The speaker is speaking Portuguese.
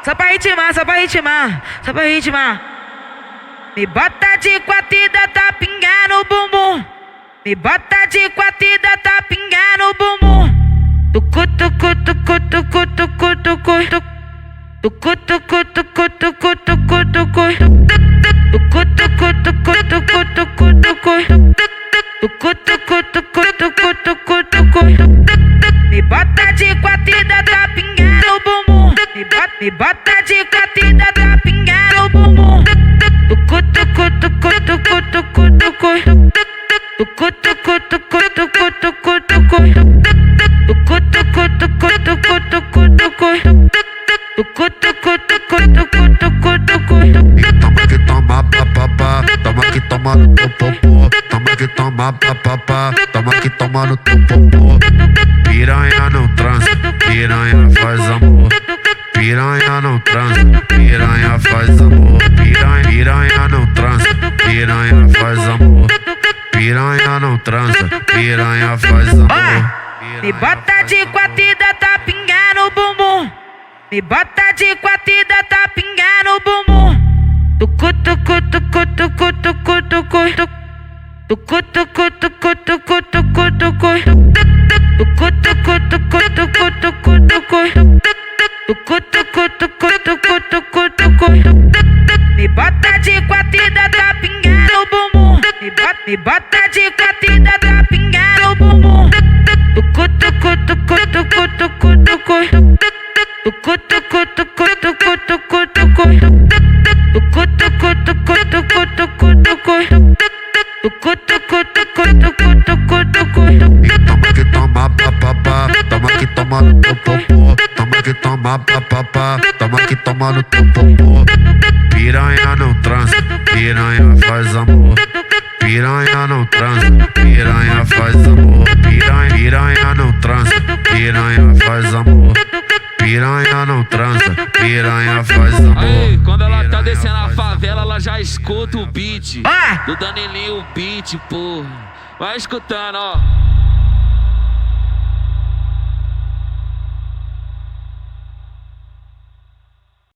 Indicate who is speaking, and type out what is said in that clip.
Speaker 1: Só pra ritmar, só pra ritmar, só pra ritmar. Me bota de quatro e dá tapinha no bumbum. Me bota de quatro e dá tapinha no bumbum. Tucu, tucu, tucu, tucu, tucu, tucu, tucu. Tucu, tucu, tucu, tucu, tucu, tucu. Tucu, tucu, tucu, tucu, tucu, tucu. Tucu, tucu, tucu, tucu, tucu, tucu. Me bota de quatro e dá tapinha no bumbum. Me bota de quatro e dá tapinha no bumbum. Tucu, tucu, tucu, tucu, tucu, tucu. Tucu, tucu, tucu, tucu, tucu, tucu. Tucu, tucu, tucu, tucu, tucu, tucu. Tucu, tucu, tucu, tucu, tucu, tucu.
Speaker 2: Toma que toma papapá, toma que toma no teu popô. Toma que toma papapá, toma que toma no teu popô. Piranha não transa, piranha faz amor. Piranha não transa, piranha faz amor. Piranha não transa, piranha faz amor. Piranha não transa, piranha faz amor.
Speaker 1: Me bota de quatro e dá tapinha no bumbum. Me bota de quatro e dá tapinha no bumbum. Tucu, tucu, tucu, tucu, tucu, tucu. Tucu, tucu, tucu, tucu, tucu, tucu. Tucu, tucu, tucu, tucu, tucu, tucu. Tucu, tucu, tucu, tucu, tucu, tucu. Me bota de quatro e dá tapinha no bumbum. Me bota de quatro e dá tapinha no bumbum. Tucu, tucu, tucu, tucu, tucu, tucu. Tucu, tucu, tucu, tucu, tucu, tucu. Tucu, tucu, tucu, tucu, tucu, tucu. Tucu, tucu, tucu, tucu, tucu, tucu.
Speaker 2: Toma que toma papapá, toma que toma no teu popô. Toma que toma papapá, toma que toma no teu popô. Piranha não transa, piranha faz amor. Piranha não transa, piranha faz amor. Piranha não transa, piranha faz amor. Piranha não transa, piranha faz amor.
Speaker 3: Aí, quando ela tá descendo a favela, ela já escuta o beat do Danilinho, o beat, porra. Vai escutando, ó.